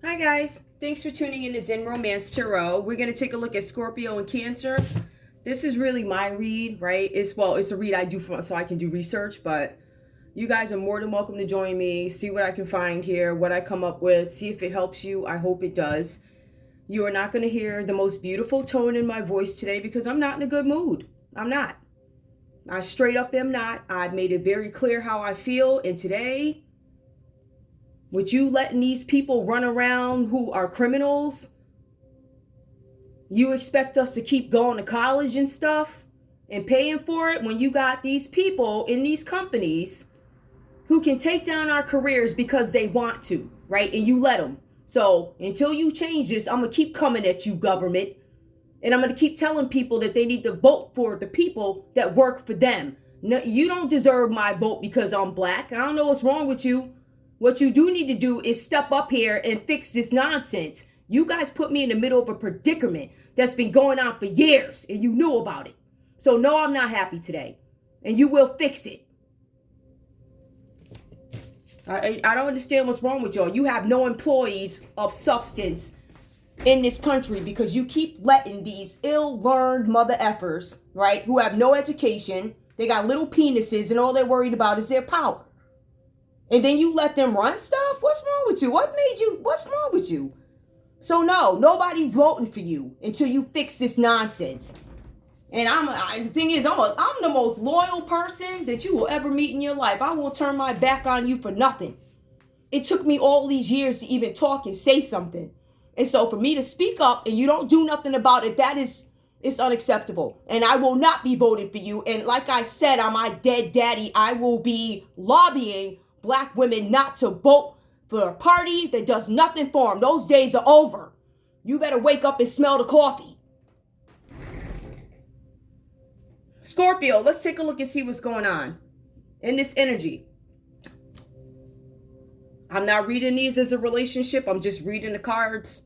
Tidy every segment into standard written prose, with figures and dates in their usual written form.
Hi guys, thanks for tuning in to Zen Romance Tarot. We're going to take a look at Scorpio and Cancer. This is really my read, right? It's a read I do so I can do research, but you guys are more than welcome to join me, see what I can find here, what I come up with, see if it helps you. I hope it does. You are not going to hear the most beautiful tone in my voice today because I'm not in a good mood. I'm not. I straight up am not. I've made it very clear how I feel, and today, with you letting these people run around who are criminals, you expect us to keep going to college and stuff and paying for it when you got these people in these companies who can take down our careers because they want to, right? And you let them. So until you change this, I'm going to keep coming at you, government. And I'm going to keep telling people that they need to vote for the people that work for them. No, you don't deserve my vote because I'm black. I don't know what's wrong with you. What you do need to do is step up here and fix this nonsense. You guys put me in the middle of a predicament that's been going on for years, and you knew about it. So no, I'm not happy today. And you will fix it. I don't understand what's wrong with y'all. You have no employees of substance in this country because you keep letting these ill-learned mother effers, right, who have no education, they got little penises, and all they're worried about is their power. And then you let them run stuff? What's wrong with you? What's wrong with you? So no, nobody's voting for you until you fix this nonsense. And the thing is, I'm the most loyal person that you will ever meet in your life. I will turn my back on you for nothing. It took me all these years to even talk and say something. And so for me to speak up and you don't do nothing about it, it's unacceptable. And I will not be voting for you. And like I said on my dead daddy, I will be lobbying black women not to vote for a party that does nothing for them. Those days are over. You better wake up and smell the coffee. Scorpio, let's take a look and see what's going on in this energy. I'm not reading these as a relationship. I'm just reading the cards.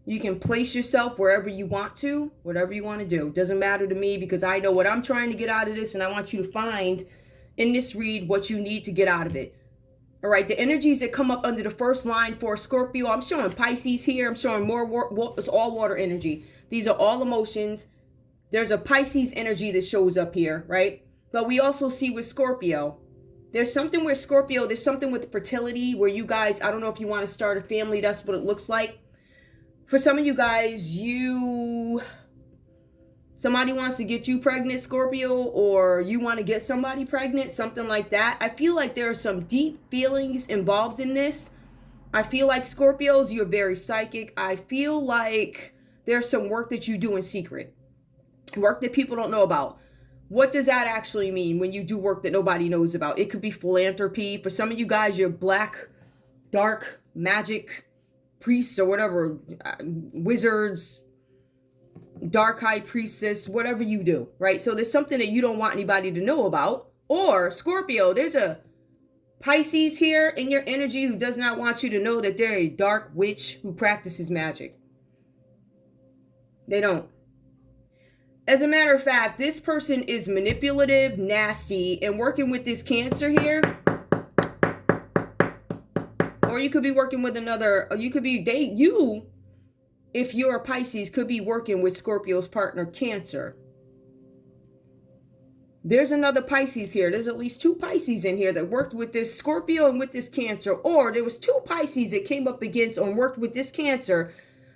You can place yourself wherever you want to, whatever you want to do. It doesn't matter to me because I know what I'm trying to get out of this, and I want you to find in this read what you need to get out of it. All right, the energies that come up under the first line for Scorpio, I'm showing Pisces here. I'm showing it's all water energy. These are all emotions. There's a Pisces energy that shows up here, right? But we also see with Scorpio, there's something with Scorpio, there's something with fertility where you guys, I don't know if you want to start a family, that's what it looks like. For some of you guys, somebody wants to get you pregnant, Scorpio, or you want to get somebody pregnant, something like that. I feel like there are some deep feelings involved in this. I feel like Scorpios, you're very psychic. I feel like there's some work that you do in secret. Work that people don't know about. What does that actually mean when you do work that nobody knows about? It could be philanthropy. For some of you guys, you're black, dark, magic priests or whatever, wizards, dark high priestess, whatever you do, right? So there's something that you don't want anybody to know about. Or Scorpio, there's a Pisces here in your energy who does not want you to know that they're a dark witch who practices magic. They don't. As a matter of fact, this person is manipulative, nasty, and working with this Cancer here. Or you could be working with another, if you're a Pisces, could be working with Scorpio's partner, Cancer. There's another Pisces here. There's at least two Pisces in here that worked with this Scorpio and with this Cancer. Or there was two Pisces that came up against and worked with this Cancer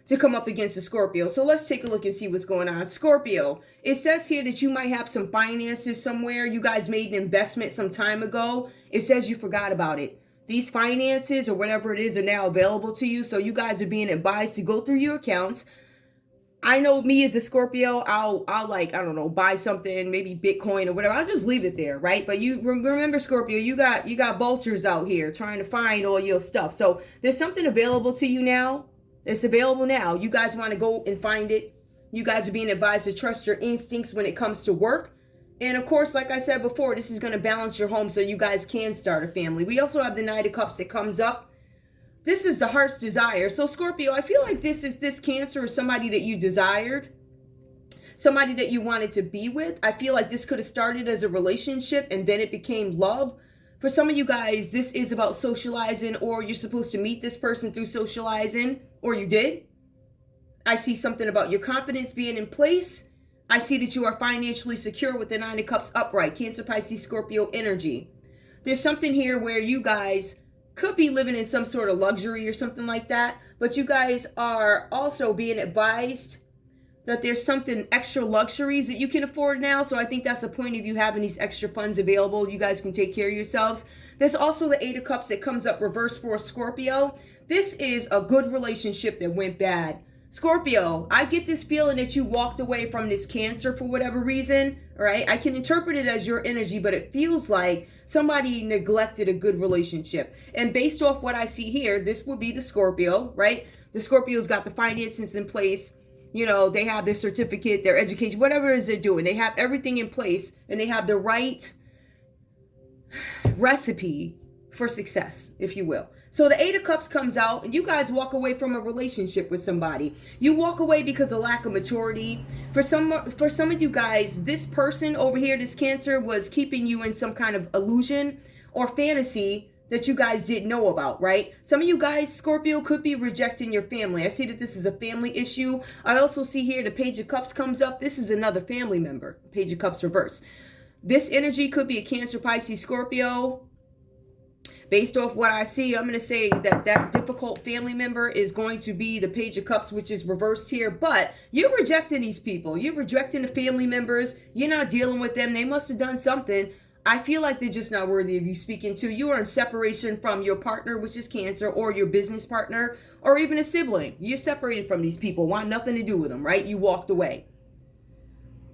to come up against the Scorpio. So let's take a look and see what's going on. Scorpio, it says here that you might have some finances somewhere. You guys made an investment some time ago. It says you forgot about it. These finances or whatever it is are now available to you. So you guys are being advised to go through your accounts. I know me as a Scorpio, I'll like, I don't know, buy something, maybe Bitcoin or whatever. I'll just leave it there, right? But you remember, Scorpio, you got vultures out here trying to find all your stuff. So there's something available to you now. It's available now. You guys want to go and find it. You guys are being advised to trust your instincts when it comes to work. And of course, like I said before, this is going to balance your home so you guys can start a family. We also have the Knight of Cups that comes up. This is the heart's desire. So Scorpio, I feel like this Cancer is somebody that you desired. Somebody that you wanted to be with. I feel like this could have started as a relationship and then it became love. For some of you guys, this is about socializing, or you're supposed to meet this person through socializing, or you did. I see something about your confidence being in place. I see that you are financially secure with the Nine of Cups upright. Cancer, Pisces, Scorpio energy. There's something here where you guys could be living in some sort of luxury or something like that. But you guys are also being advised that there's something extra luxuries that you can afford now. So I think that's the point of you having these extra funds available. You guys can take care of yourselves. There's also the Eight of Cups that comes up reverse for Scorpio. This is a good relationship that went bad. Scorpio, I get this feeling that you walked away from this Cancer for whatever reason, right? I can interpret it as your energy, but it feels like somebody neglected a good relationship. And based off what I see here, this will be the Scorpio, right? The Scorpio's got the finances in place. You know, they have their certificate, their education, whatever it is they're doing. They have everything in place, and they have the right recipe for success, if you will. So the Eight of Cups comes out, and you guys walk away from a relationship with somebody. You walk away because of lack of maturity. For some of you guys, this person over here, this Cancer, was keeping you in some kind of illusion or fantasy that you guys didn't know about, right? Some of you guys, Scorpio, could be rejecting your family. I see that this is a family issue. I also see here the Page of Cups comes up. This is another family member. Page of Cups reverse. This energy could be a Cancer, Pisces, Scorpio. Based off what I see, I'm going to say that that difficult family member is going to be the Page of Cups, which is reversed here. But you're rejecting these people. You're rejecting the family members. You're not dealing with them. They must have done something. I feel like they're just not worthy of you speaking to. You are in separation from your partner, which is Cancer, or your business partner, or even a sibling. You're separated from these people. Want nothing to do with them, right? You walked away.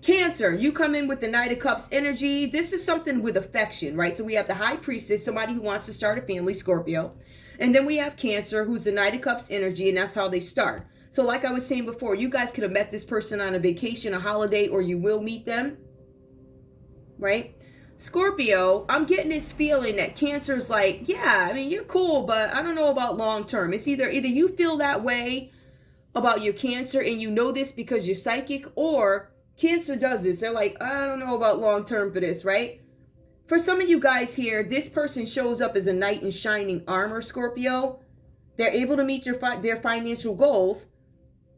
Cancer, you come in with the Knight of Cups energy. This is something with affection, right? So we have the High Priestess, somebody who wants to start a family, Scorpio. And then we have Cancer, who's the Knight of Cups energy, and that's how they start. So like I was saying before, you guys could have met this person on a vacation, a holiday, or you will meet them, right? Scorpio, I'm getting this feeling that Cancer's like, yeah, I mean, you're cool, but I don't know about long term. It's either you feel that way about your Cancer and you know this because you're psychic, or Cancer does this. They're like, I don't know about long term for this, right? For some of you guys here, this person shows up as a knight in shining armor, Scorpio. They're able to meet their financial goals,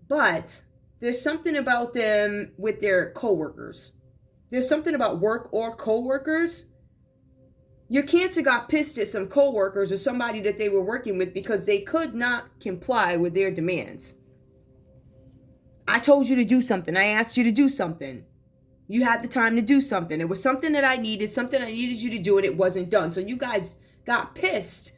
but there's something about them with their coworkers. There's something about work or co-workers. Your Cancer got pissed at some co-workers or somebody that they were working with because they could not comply with their demands. I told you to do something. I asked you to do something. You had the time to do something. It was something that I needed, something I needed you to do, and it wasn't done. So you guys got pissed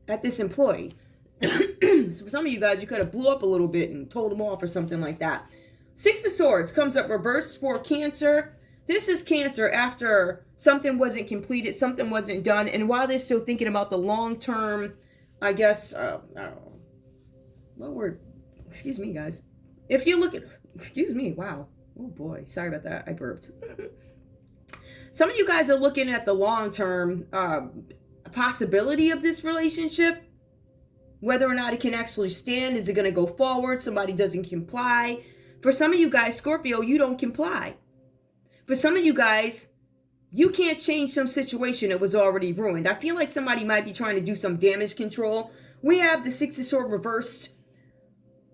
at this employee. So for some of you guys, you could have blew up a little bit and told them off or something like that. Six of Swords comes up reversed for Cancer. This is Cancer after something wasn't completed, something wasn't done, and while they're still thinking about the long-term, I guess, I don't know, what word, excuse me, guys. If you look at, excuse me, wow, oh boy, sorry about that, I burped. Some of you guys are looking at the long-term possibility of this relationship, whether or not it can actually stand. Is it going to go forward? Somebody doesn't comply. For some of you guys, Scorpio, you don't comply. For some of you guys, you can't change some situation that was already ruined. I feel like somebody might be trying to do some damage control. We have the Six of Swords reversed.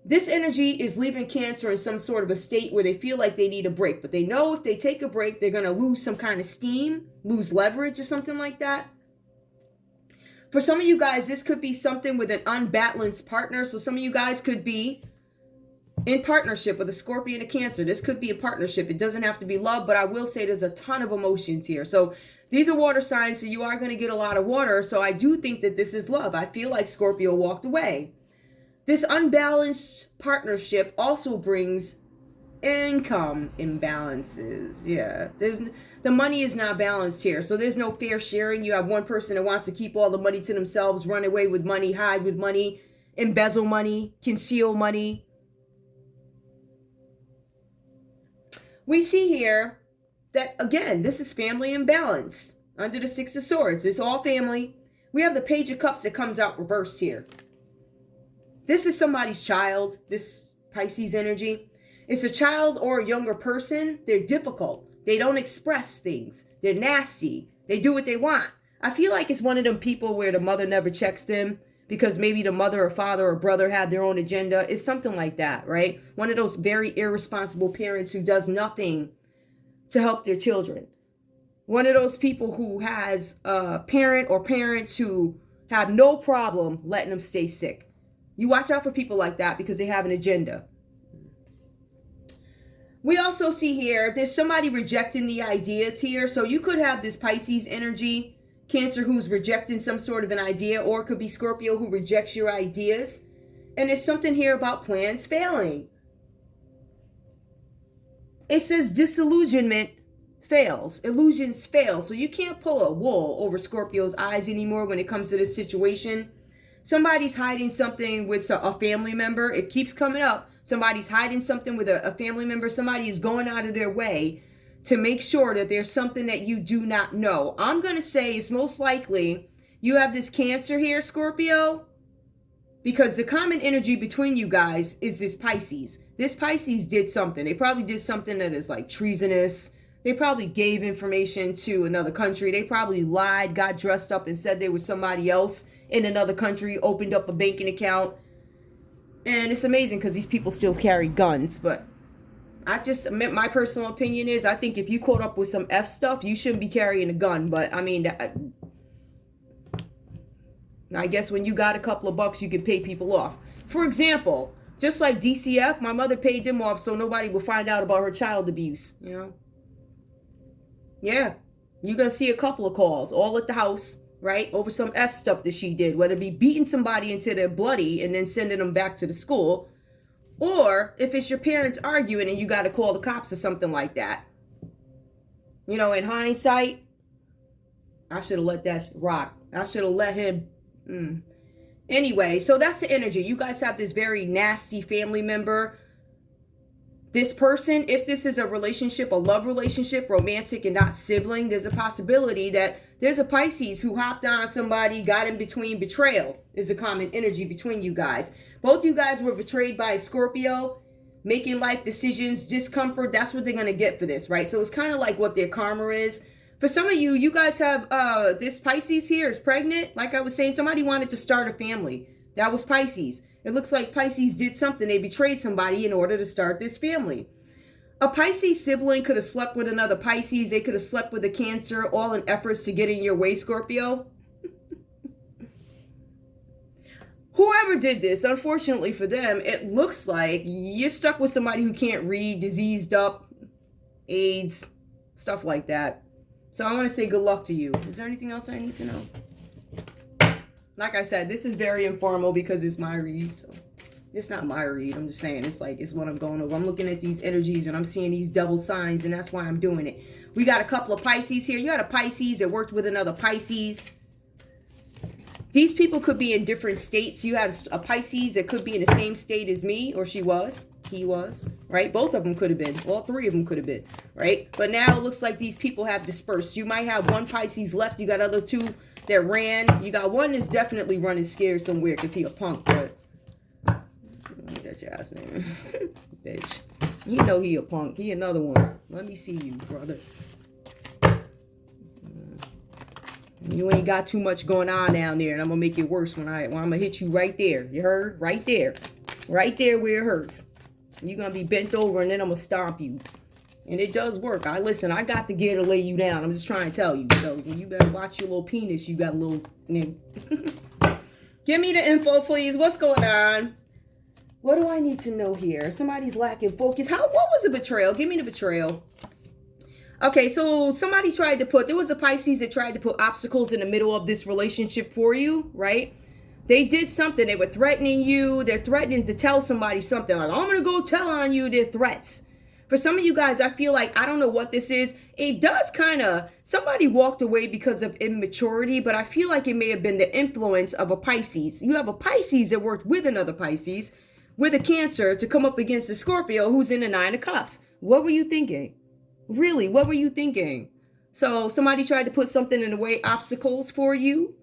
This energy is leaving Cancer in some sort of a state where they feel like they need a break. But they know if they take a break, they're going to lose some kind of steam, lose leverage or something like that. For some of you guys, this could be something with an unbalanced partner. So some of you guys could be in partnership with a Scorpio and a Cancer. This could be a partnership. It doesn't have to be love, but I will say there's a ton of emotions here. So these are water signs, so you are going to get a lot of water. So I do think that this is love. I feel like Scorpio walked away. This unbalanced partnership also brings income imbalances. Yeah, the money is not balanced here. So there's no fair sharing. You have one person that wants to keep all the money to themselves, run away with money, hide with money, embezzle money, conceal money. We see here that, again, this is family imbalance under the Six of Swords. It's all family. We have the Page of Cups that comes out reversed here. This is somebody's child, this Pisces energy. It's a child or a younger person. They're difficult. They don't express things. They're nasty. They do what they want. I feel like it's one of them people where the mother never checks them because maybe the mother or father or brother had their own agenda. It's something like that, right? One of those very irresponsible parents who does nothing to help their children. One of those people who has a parent or parents who have no problem letting them stay sick. You watch out for people like that because they have an agenda. We also see here, there's somebody rejecting the ideas here. So you could have this Pisces energy, Cancer, who's rejecting some sort of an idea, or it could be Scorpio who rejects your ideas. And there's something here about plans failing. It says disillusionment fails. Illusions fail. So you can't pull a wool over Scorpio's eyes anymore when it comes to this situation. Somebody's hiding something with a family member. It keeps coming up. Somebody's hiding something with a family member. Somebody is going out of their way to make sure that there's something that you do not know. I'm going to say it's most likely you have this Cancer here, Scorpio, because the common energy between you guys is this Pisces. This Pisces did something. They probably did something that is like treasonous. They probably gave information to another country. They probably lied, got dressed up and said they were somebody else in another country, opened up a banking account. And it's amazing because these people still carry guns. But my personal opinion is, I think if you caught up with some F stuff, you shouldn't be carrying a gun. But I mean, I guess when you got a couple of bucks, you can pay people off. For example, just like DCF, my mother paid them off so nobody will find out about her child abuse, you know? Yeah, you're going to see a couple of calls all at the house, right? Over some F stuff that she did, whether it be beating somebody until they're bloody and then sending them back to the school, or if it's your parents arguing and you got to call the cops or something like that. You know, in hindsight, I should have let that rock. I should have let him. Anyway, so that's the energy. You guys have this very nasty family member. This person, if this is a relationship, a love relationship, romantic and not sibling, there's a possibility that there's a Pisces who hopped on somebody, got in between. Betrayal is a common energy between you guys. Both you guys were betrayed by a Scorpio, making life decisions, discomfort. That's what they're going to get for this, right? So it's kind of like what their karma is. For some of you, you guys have this Pisces here is pregnant. Like I was saying, somebody wanted to start a family. That was Pisces. It looks like Pisces did something. They betrayed somebody in order to start this family. A Pisces sibling could have slept with another Pisces. They could have slept with a Cancer, all in efforts to get in your way, Scorpio. Whoever did this, unfortunately for them, it looks like you're stuck with somebody who can't read, diseased up, AIDS, stuff like that. So I want to say good luck to you. Is there anything else I need to know? Like I said, this is very informal because it's my read. So it's not my read. I'm just saying it's what I'm going over. I'm looking at these energies and I'm seeing these double signs, and that's why I'm doing it. We got a couple of Pisces here. You had a Pisces that worked with another Pisces. These people could be in different states. You had a Pisces that could be in the same state as me, or he was, right? Both of them could have been. All three of them could have been, right? But now it looks like these people have dispersed. You might have one Pisces left. You got other two that ran. You got one that's definitely running scared somewhere because he a punk, but that's your ass name. Bitch. You know he a punk. He another one. Let me see you, brother. You ain't got too much going on down there, and I'm gonna make it worse when I'm gonna hit you right there. You heard? Right there. Right there where it hurts. You're gonna be bent over and then I'm gonna stomp you. And it does work. Listen, I got the gear to lay you down. I'm just trying to tell you. So you better watch your little penis. You got a little... Give me the info, please. What's going on? What do I need to know here? Somebody's lacking focus. What was the betrayal? Give me the betrayal. Okay, so somebody tried to there was a Pisces that tried to put obstacles in the middle of this relationship for you, right? They did something. They were threatening you. They're threatening to tell somebody something. Like, I'm going to go tell on you. Their threats. For some of you guys, I feel like, I don't know what this is. It does kind of, somebody walked away because of immaturity, but I feel like it may have been the influence of a Pisces. You have a Pisces that worked with another Pisces, with a Cancer, to come up against a Scorpio who's in the 9 of Cups. What were you thinking? Really, what were you thinking? So somebody tried to put something in the way, obstacles for you.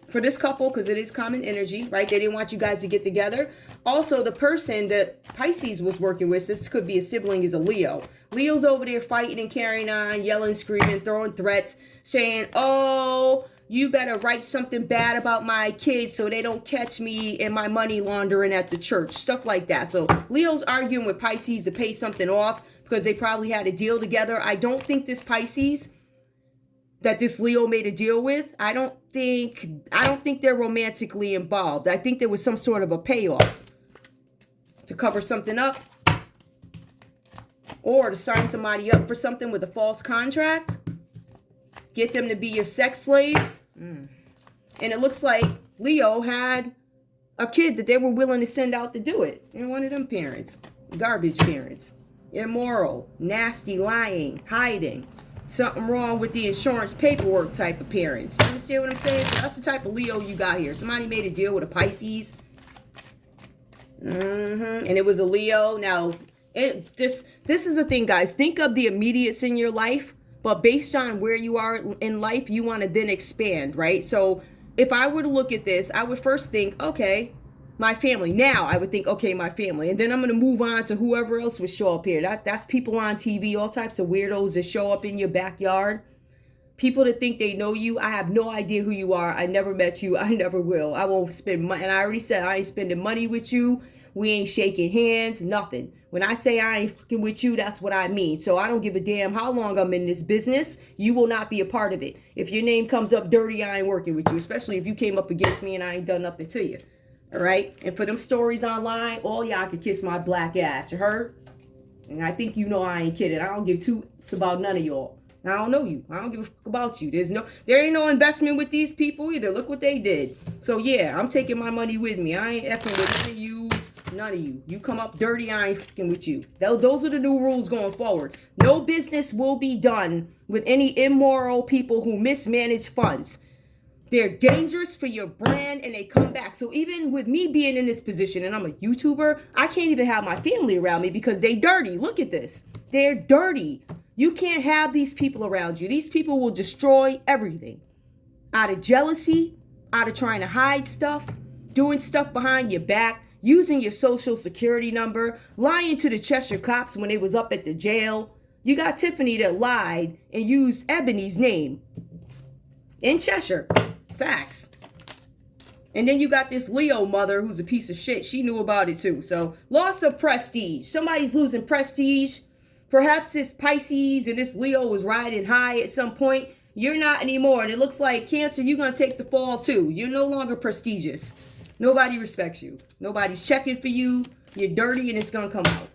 for this couple, because it is common energy, right? They didn't want you guys to get together. Also, the person that Pisces was working with, this could be a sibling, is a Leo. Leo's over there fighting and carrying on, yelling, screaming, throwing threats, saying, oh, you better write something bad about my kids so they don't catch me and my money laundering at the church. Stuff like that. So Leo's arguing with Pisces to pay something off because they probably had a deal together. I don't think this Pisces that this Leo made a deal with, I don't think they're romantically involved. I think there was some sort of a payoff to cover something up or to sign somebody up for something with a false contract. Get them to be your sex slave. And it looks like Leo had a kid that they were willing to send out to do it. You know, one of them parents. Garbage parents. Immoral. Nasty, lying, hiding. Something wrong with the insurance paperwork type of parents. You understand what I'm saying? So that's the type of Leo you got here. Somebody made a deal with a Pisces. And it was a Leo. Now, this is the thing, guys. Think of the immediates in your life. But based on where you are in life, you want to then expand, right? So if I were to look at this, I would first think, okay, my family. Now I would think, okay, my family. And then I'm going to move on to whoever else would show up here. That's people on TV, all types of weirdos that show up in your backyard. People that think they know you. I have no idea who you are. I never met you. I never will. I won't spend money. And I already said I ain't spending money with you. We ain't shaking hands, nothing. When I say I ain't fucking with you, that's what I mean. So I don't give a damn how long I'm in this business. You will not be a part of it. If your name comes up dirty, I ain't working with you, especially if you came up against me and I ain't done nothing to you. All right? And for them stories online, all y'all could kiss my black ass. You heard? And I think you know I ain't kidding. I don't give two fucks about none of y'all. I don't know you. I don't give a fuck about you. There ain't no investment with these people either. Look what they did. So yeah, I'm taking my money with me. I ain't effing with none of you. None of you. You come up dirty, I ain't fucking with you. Those are the new rules going forward. No business will be done with any immoral people who mismanage funds. They're dangerous for your brand and they come back. So even with me being in this position and I'm a YouTuber, I can't even have my family around me because they dirty. Look at this. They're dirty. You can't have these people around you. These people will destroy everything. Out of jealousy, out of trying to hide stuff, doing stuff behind your back, using your social security number, lying to the Cheshire cops when they was up at the jail. You got Tiffany that lied and used Ebony's name in Cheshire. Facts. And then you got this Leo mother who's a piece of shit. She knew about it too. So loss of prestige. Somebody's losing prestige. Perhaps this Pisces and this Leo was riding high at some point. You're not anymore. And it looks like Cancer, you're going to take the fall too. You're no longer prestigious. Nobody respects you. Nobody's checking for you. You're dirty and it's going to come out.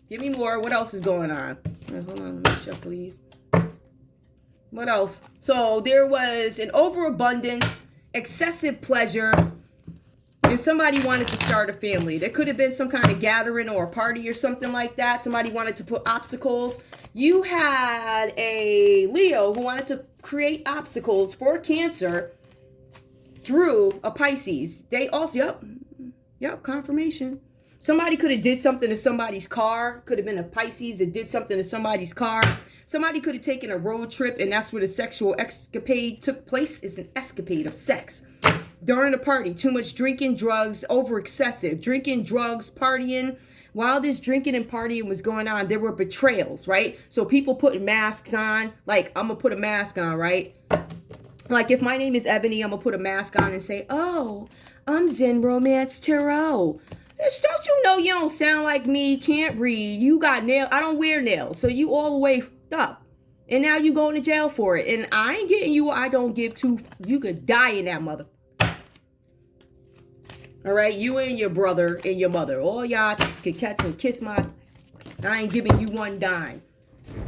Give me more. What else is going on? Hold on. Let me shuffle these. What else? So there was an overabundance, excessive pleasure, and somebody wanted to start a family. There could have been some kind of gathering or a party or something like that. Somebody wanted to put obstacles. You had a Leo who wanted to create obstacles for Cancer through a Pisces. They also, yep, confirmation. Somebody could have did something to somebody's car. Could have been a Pisces that did something to somebody's car. Somebody could have taken a road trip and that's where the sexual escapade took place. It's an escapade of sex. During a party, too much drinking, drugs, over excessive. Drinking, drugs, partying. While this drinking and partying was going on, there were betrayals, right? So people putting masks on. Like, I'm going to put a mask on, right? Like, if my name is Ebony, I'm going to put a mask on and say, oh, I'm Zen Romance Tarot. Bitch, don't you know you don't sound like me, can't read. You got nails. I don't wear nails. So you all the way up. And now you going to jail for it. And I ain't getting you. I don't give two. You could die in that mother. All right. You and your brother and your mother. All y'all could catch and kiss my. I ain't giving you one dime.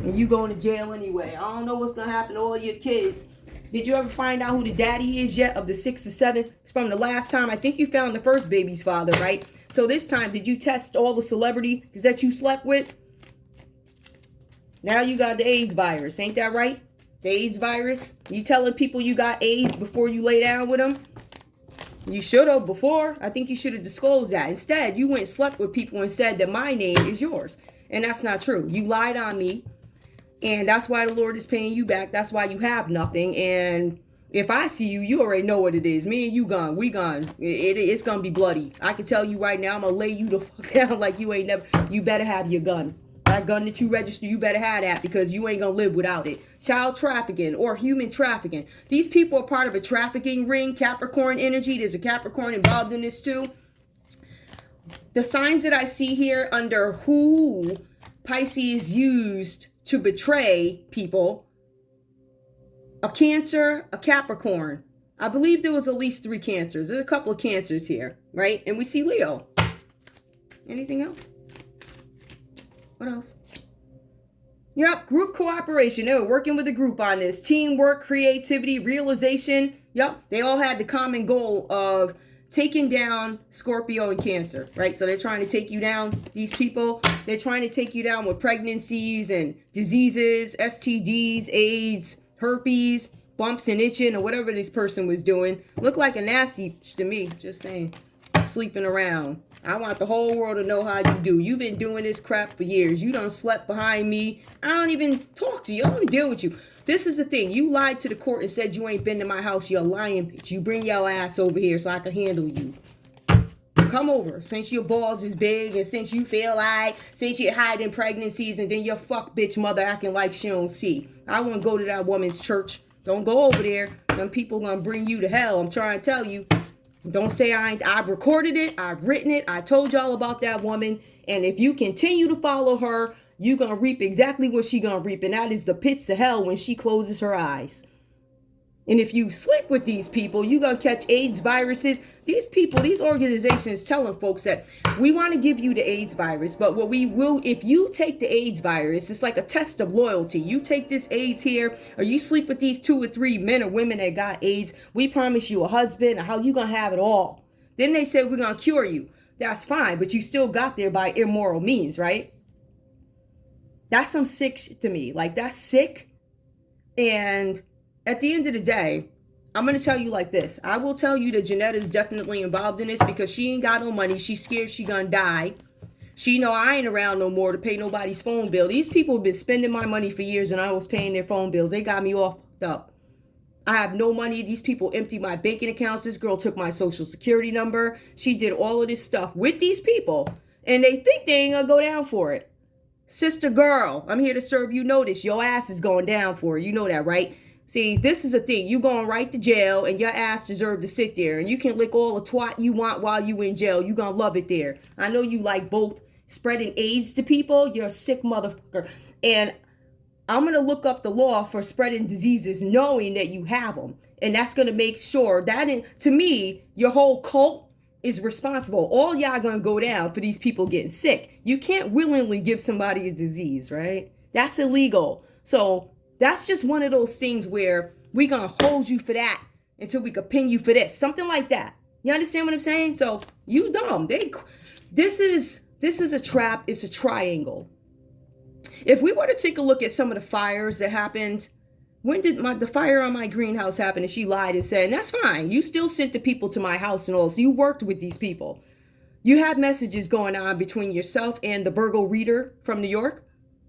And you going to jail anyway. I don't know what's going to happen to all your kids. Did you ever find out who the daddy is yet of the 6 or 7? From the last time. I think you found the first baby's father, right? So this time, did you test all the celebrities that you slept with? Now you got the AIDS virus. Ain't that right? The AIDS virus. You telling people you got AIDS before you lay down with them? You should have before. I think you should have disclosed that. Instead, you went and slept with people and said that my name is yours. And that's not true. You lied on me. And that's why the Lord is paying you back. That's why you have nothing. And If I see you, you already know what it is. Me and you gone. We gone. It's gonna be bloody. I can tell you right now, I'm gonna lay you the fuck down like you ain't never. You better have your gun. That gun that you register, you better have that, because you ain't gonna live without it. Child trafficking or human trafficking. These people are part of a trafficking ring. Capricorn energy. There's a Capricorn involved in this too. The signs that I see here under who Pisces used to betray people: a Cancer, a Capricorn. I believe there was at least 3 Cancers. There's a couple of Cancers here, right? And we see Leo. Anything else? What else? Yep, group cooperation. They were working with a group on this. Teamwork, creativity, realization. Yep, they all had the common goal of taking down Scorpio and Cancer, right? So they're trying to take you down, these people. They're trying to take you down with pregnancies and diseases, STDs, AIDS, herpes, bumps and itching, or whatever this person was doing. Looked like a nasty to me, just saying. Sleeping around. I want the whole world to know how you do. You've been doing this crap for years. You done slept behind me. I don't even talk to you. I don't even deal with you. This is the thing. You lied to the court and said you ain't been to my house. You're a lying bitch. You bring your ass over here so I can handle you. Come over. Since your balls is big and since you feel like, since you're hiding pregnancies and then your fuck bitch mother acting like she don't see. I wouldn't go to that woman's church. Don't go over there. Them people gonna bring you to hell. I'm trying to tell you. Don't say I ain't. I've recorded it. I've written it. I told y'all about that woman. And if you continue to follow her, you're going to reap exactly what she going to reap. And that is the pits of hell when she closes her eyes. And if you sleep with these people, you're going to catch AIDS viruses. These people, these organizations telling folks that we want to give you the AIDS virus. But what we will, if you take the AIDS virus, it's like a test of loyalty. You take this AIDS here, or you sleep with these 2 or 3 men or women that got AIDS. We promise you a husband, or how you going to have it all. Then they say we're going to cure you. That's fine, but you still got there by immoral means, right? That's some sick shit to me. Like, that's sick. And at the end of the day, I'm going to tell you like this. I will tell you that Janetta is definitely involved in this because she ain't got no money. She's scared she gonna die. She know I ain't around no more to pay nobody's phone bill. These people have been spending my money for years and I was paying their phone bills. They got me all fucked up. I have no money. These people emptied my banking accounts. This girl took my social security number. She did all of this stuff with these people and they think they ain't gonna go down for it. Sister girl, I'm here to serve you notice. Your ass is going down for it. You know that, right? See, this is the thing. You going right to jail and your ass deserve to sit there. And you can lick all the twat you want while you in jail. You gonna love it there. I know you like both spreading AIDS to people. You're a sick motherfucker. And I'm going to look up the law for spreading diseases knowing that you have them. And that's going to make sure that, to me, your whole cult is responsible. All y'all going to go down for these people getting sick. You can't willingly give somebody a disease, right? That's illegal. So that's just one of those things where we're going to hold you for that until we can pin you for this. Something like that. You understand what I'm saying? So you dumb. This is a trap. It's a triangle. If we were to take a look at some of the fires that happened, when did the fire on my greenhouse happen? And she lied and said, and that's fine. You still sent the people to my house and all. So you worked with these people. You had messages going on between yourself and the Virgo reader from New York.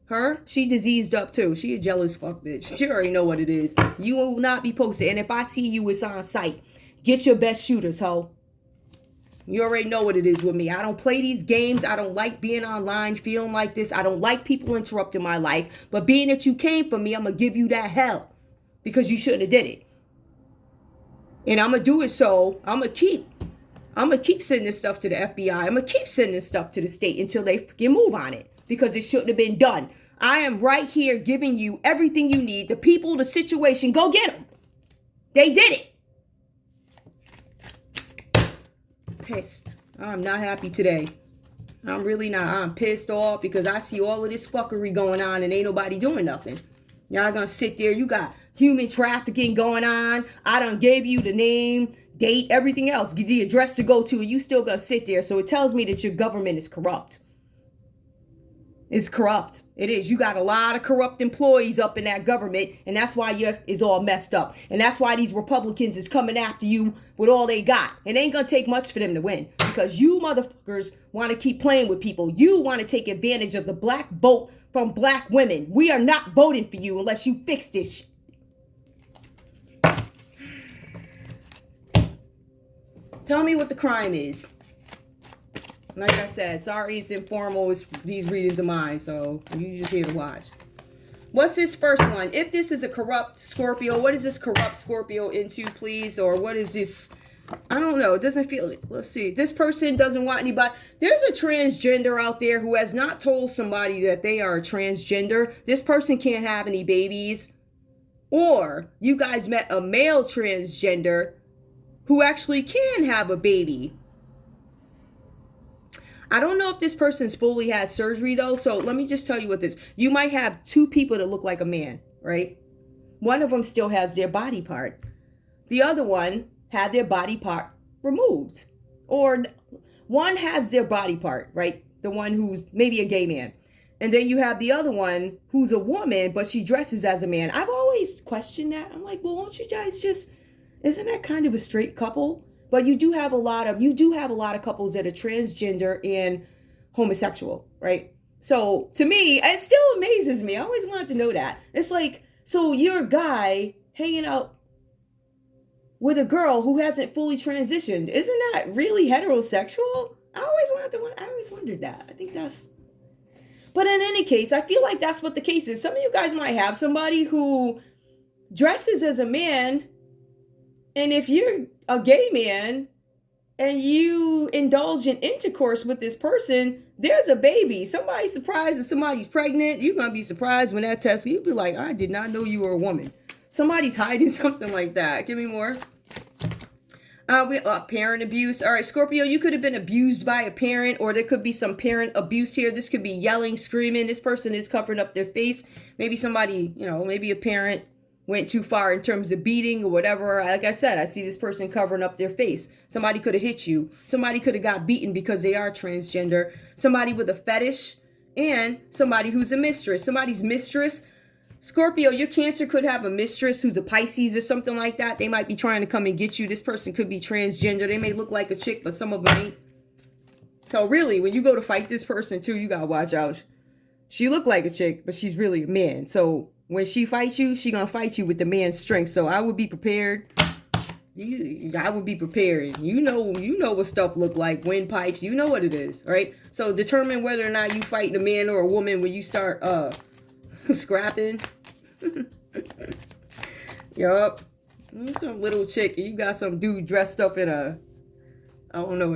Her, she diseased up too. She a jealous fuck bitch. She already know what it is. You will not be posted. And if I see you, it's on site. Get your best shooters, ho. You already know what it is with me. I don't play these games. I don't like being online feeling like this. I don't like people interrupting my life. But being that you came for me, I'm going to give you that hell. Because you shouldn't have did it. And I'm going to do it so I'm going to keep sending this stuff to the FBI. I'm going to keep sending this stuff to the state until they fucking move on it. Because it shouldn't have been done. I am right here giving you everything you need. The people, the situation, go get them. They did it. Pissed. I'm not happy today. I'm really not. I'm pissed off because I see all of this fuckery going on and ain't nobody doing nothing. Y'all gonna sit there. You got human trafficking going on. I done gave you the name, date, everything else, the address to go to, and you still gonna sit there. So it tells me that your government is corrupt. It's corrupt. It is. You got a lot of corrupt employees up in that government, and that's why it's all messed up. And that's why these Republicans is coming after you with all they got. It ain't going to take much for them to win because you motherfuckers want to keep playing with people. You want to take advantage of the black vote from black women. We are not voting for you unless you fix this shit. Tell me what the crime is. Like I said, sorry it's informal. These readings are mine, so you just here to watch. What's this first one? If this is a corrupt Scorpio, what is this corrupt Scorpio into, please? Or what is this? I don't know. It doesn't feel... Let's see. This person doesn't want anybody... There's a transgender out there who has not told somebody that they are a transgender. This person can't have any babies. Or you guys met a male transgender who actually can have a baby. I don't know if this person's fully had surgery though. So let me just tell you what this. You might have two people that look like a man, right? One of them still has their body part. The other one had their body part removed. Or one has their body part, right? The one who's maybe a gay man. And then you have the other one who's a woman, but she dresses as a man. I've always questioned that. I'm like, well, won't you guys just... Isn't that kind of a straight couple? But you do have a lot of couples that are transgender and homosexual, right? So to me, it still amazes me. I always wanted to know that. It's like, so you're a guy hanging out with a girl who hasn't fully transitioned. Isn't that really heterosexual? I always wondered that. I think that's... But in any case, I feel like that's what the case is. Some of you guys might have somebody who dresses as a man, and if you're a gay man and you indulge in intercourse with this person, there's a baby. Somebody's surprised that somebody's pregnant. You're going to be surprised when that test, you'll be like, I did not know you were a woman. Somebody's hiding something like that. Give me more. Parent abuse. All right, Scorpio, you could have been abused by a parent, or there could be some parent abuse here. This could be yelling, screaming. This person is covering up their face. Maybe somebody, maybe a parent went too far in terms of beating or whatever. Like I said, I see this person covering up their face. Somebody could have hit you. Somebody could have got beaten because they are transgender. Somebody with a fetish, and somebody who's a mistress. Somebody's mistress. Scorpio, your Cancer could have a mistress who's a Pisces or something like that. They might be trying to come and get you. This person could be transgender. They may look like a chick, but some of them ain't. So really, when you go to fight this person too, you gotta watch out. She look like a chick, but she's really a man. So when she fights you, she gonna fight you with the man's strength. So I would be prepared. I would be prepared. You know what stuff look like. Windpipes. You know what it is, right? So determine whether or not you fight a man or a woman when you start scrapping. Yup. Some little chick, you got some dude dressed up in a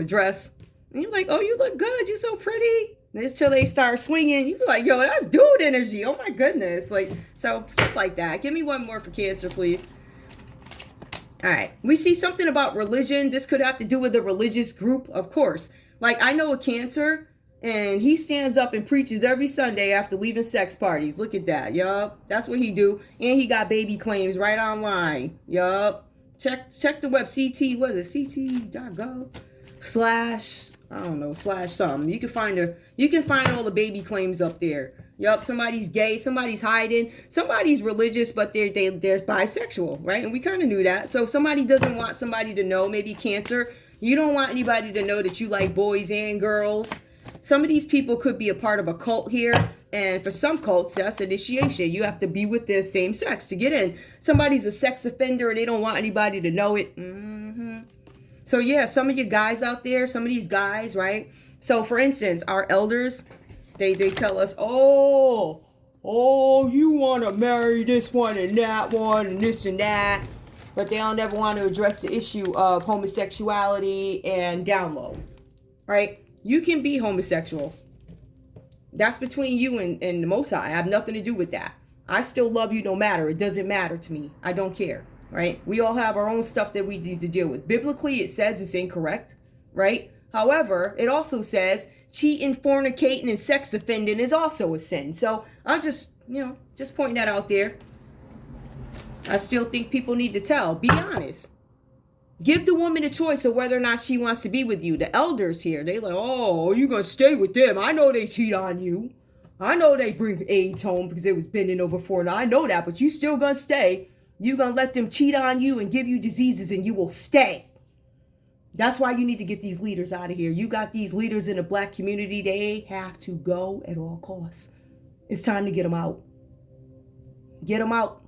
dress. And you're like, oh, you look good. You so pretty. And until they start swinging, you be like, yo, that's dude energy. Oh my goodness. Like, so stuff like that. Give me one more for Cancer, please. All right. We see something about religion. This could have to do with a religious group, of course. Like, I know a Cancer, and he stands up and preaches every Sunday after leaving sex parties. Look at that. Yup. That's what he do. And he got baby claims right online. Yup. Check the web. What is it? ct.gov / something. You can find all the baby claims up there. Yup. Somebody's gay. Somebody's hiding. Somebody's religious, but they're bisexual, right? And we kind of knew that. So if somebody doesn't want somebody to know, maybe Cancer, you don't want anybody to know that you like boys and girls. Some of these people could be a part of a cult here. And for some cults, that's initiation. You have to be with the same sex to get in. Somebody's a sex offender and they don't want anybody to know it. So yeah, some of you guys out there, some of these guys, right? So for instance, our elders, they tell us, oh, you want to marry this one and that one and this and that. But they don't ever want to address the issue of homosexuality and down low, right? You can be homosexual. That's between you and the Most High. I have nothing to do with that. I still love you no matter. It doesn't matter to me. I don't care, right? We all have our own stuff that we need to deal with. Biblically, it says it's incorrect, right? However, it also says cheating, fornicating, and sex offending is also a sin. So I'm just pointing that out there. I still think people need to tell. Be honest. Give the woman a choice of whether or not she wants to be with you. The elders here, they like, oh, you gonna stay with them. I know they cheat on you. I know they bring AIDS home because they was bending over for it. I know that, but you still gonna stay. You gonna let them cheat on you and give you diseases and you will stay. That's why you need to get these leaders out of here. You got these leaders in the black community. They have to go at all costs. It's time to get them out. Get them out.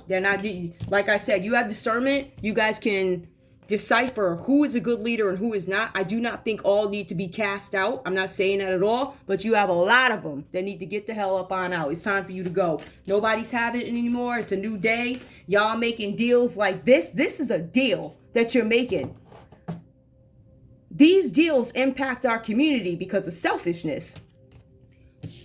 They're not, like I said, you have discernment. You guys can decipher who is a good leader and who is not. I do not think all need to be cast out. I'm not saying that at all, but you have a lot of them that need to get the hell up on out. It's time for you to go. Nobody's having it anymore. It's a new day. Y'all making deals like this. This is a deal that you're making. These deals impact our community because of selfishness.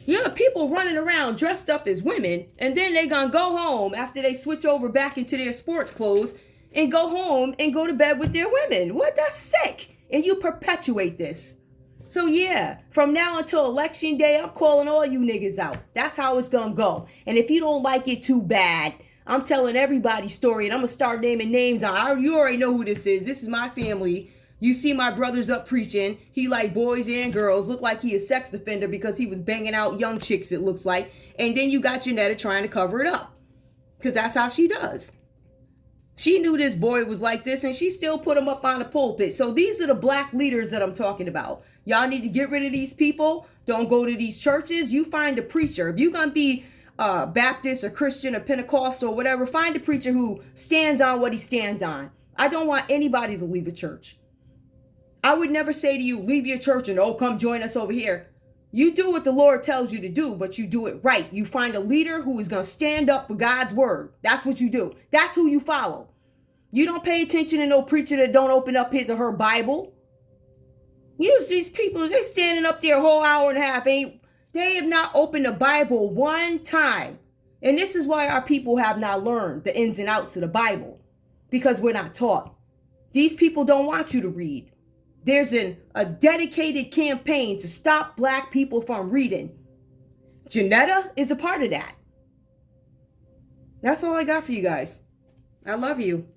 Yeah, people running around dressed up as women, and then they gonna go home after they switch over back into their sports clothes and go home and go to bed with their women. What? That's sick. And you perpetuate this. So yeah, from now until election day, I'm calling all you niggas out. That's how it's gonna go. And if you don't like it, too bad. I'm telling everybody's story, and I'm gonna start naming names on. You already know who this is. This is my family. You see my brother's up preaching. He like boys and girls. Look like he a sex offender because he was banging out young chicks, it looks like. And then you got Janetta trying to cover it up. Because that's how she does. She knew this boy was like this, and she still put him up on the pulpit. So these are the black leaders that I'm talking about. Y'all need to get rid of these people. Don't go to these churches. You find a preacher. If you're going to be Baptist or Christian or Pentecostal or whatever, find a preacher who stands on what he stands on. I don't want anybody to leave a church. I would never say to you, leave your church and, oh, come join us over here. You do what the Lord tells you to do, but you do it right. You find a leader who is going to stand up for God's word. That's what you do. That's who you follow. You don't pay attention to no preacher that don't open up his or her Bible. Use these people, they standing up there a whole hour and a half. They have not opened the Bible one time. And this is why our people have not learned the ins and outs of the Bible. Because we're not taught. These people don't want you to read. There's a dedicated campaign to stop black people from reading. Janetta is a part of that. That's all I got for you guys. I love you.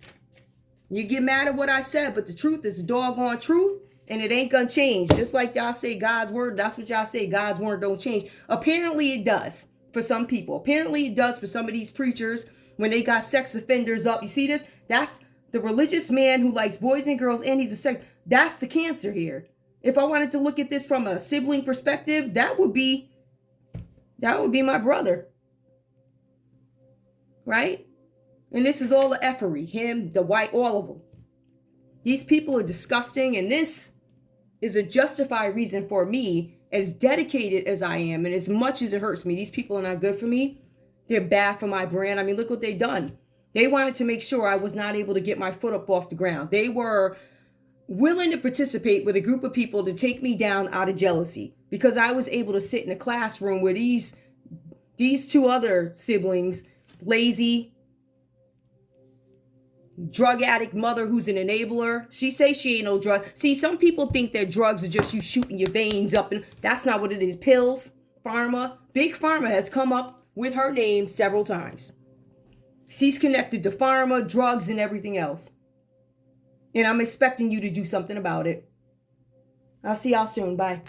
You get mad at what I said, but the truth is the doggone truth, and it ain't gonna change. Just like y'all say God's word, that's what y'all say, God's word don't change. Apparently it does for some people. Apparently it does for some of these preachers when they got sex offenders up. You see this? That's the religious man who likes boys and girls, and he's a sex. That's the cancer here. If I wanted to look at this from a sibling perspective, that would be my brother. Right? And this is all the effery. Him, the white, all of them. These people are disgusting, and this is a justified reason for me, as dedicated as I am, and as much as it hurts me, these people are not good for me. They're bad for my brand. I mean, look what they've done. They wanted to make sure I was not able to get my foot up off the ground. They were willing to participate with a group of people to take me down out of jealousy because I was able to sit in a classroom where these two other siblings, lazy, drug addict mother who's an enabler. She say she ain't no drug. See, some people think that drugs are just you shooting your veins up, and that's not what it is. Pills, pharma. Big Pharma has come up with her name several times. She's connected to pharma, drugs, and everything else. And I'm expecting you to do something about it. I'll see y'all soon. Bye.